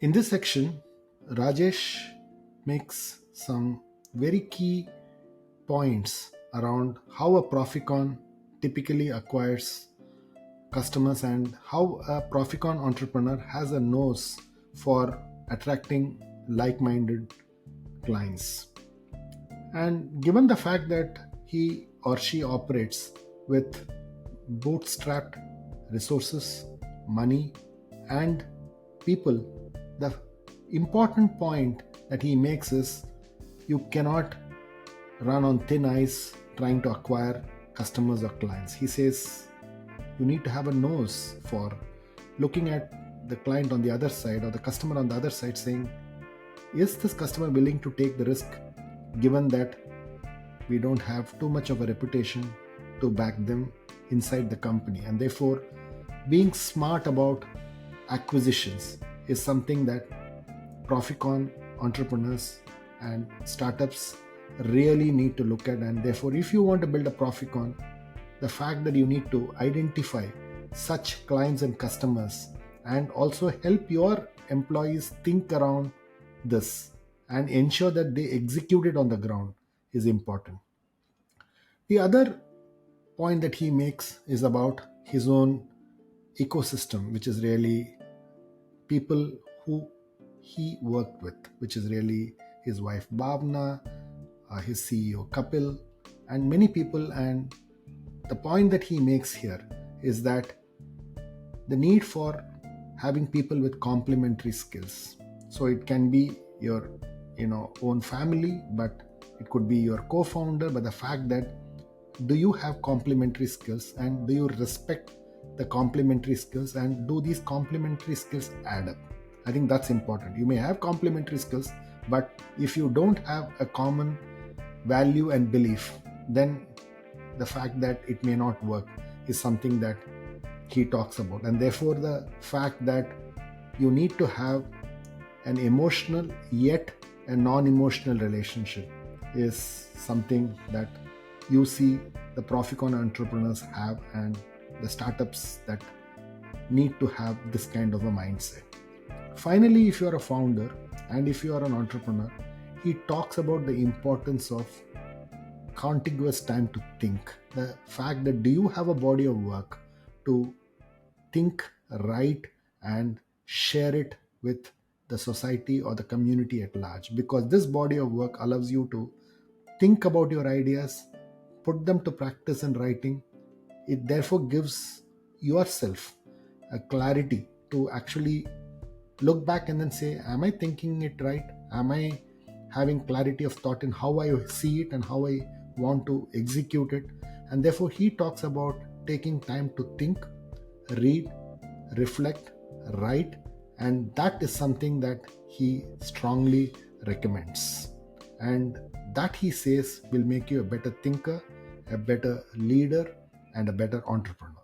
In this section, Rajesh makes some very key points around how a Proficon typically acquires customers and how a Proficon entrepreneur has a nose for attracting like minded clients. And given the fact that he or she operates with bootstrapped resources, money, and people, the important point that he makes is you cannot run on thin ice trying to acquire customers or clients. He says you need to have a nose for looking at the client on the other side or the customer on the other side, saying, is this customer willing to take the risk given that we don't have too much of a reputation to back them inside the company? And therefore, being smart about acquisitions is something that Proficon entrepreneurs and startups really need to look at. And therefore, if you want to build a Proficon, the fact that you need to identify such clients and customers and also help your employees think around this and ensure that they execute it on the ground is important. The other point that he makes is about his own ecosystem, which is really people who he worked with, which is really his wife Bhavna, his CEO Kapil, and many people. And the point that he makes here is that the need for having people with complementary skills. So it can be your own family, but it could be your co-founder. But the fact that do you have complementary skills and do you respect the complementary skills and do these complementary skills add up? I think that's important. You may have complementary skills, but if you don't have a common value and belief, then the fact that it may not work is something that he talks about. And therefore, the fact that you need to have an emotional yet a non-emotional relationship is something that you see the Proficon entrepreneurs have, and the startups that need to have this kind of a mindset. Finally, if you are a founder and if you are an entrepreneur, he talks about the importance of contiguous time to think. The fact that do you have a body of work to think, write, and share it with the society or the community at large, because this body of work allows you to think about your ideas, put them to practice in writing. It therefore gives yourself a clarity to actually look back and then say, am I thinking it right? Am I having clarity of thought in how I see it and how I want to execute it? And therefore, he talks about taking time to think, read, reflect, write, and that is something that he strongly recommends. And that, he says, will make you a better thinker, a better leader, and a better entrepreneur.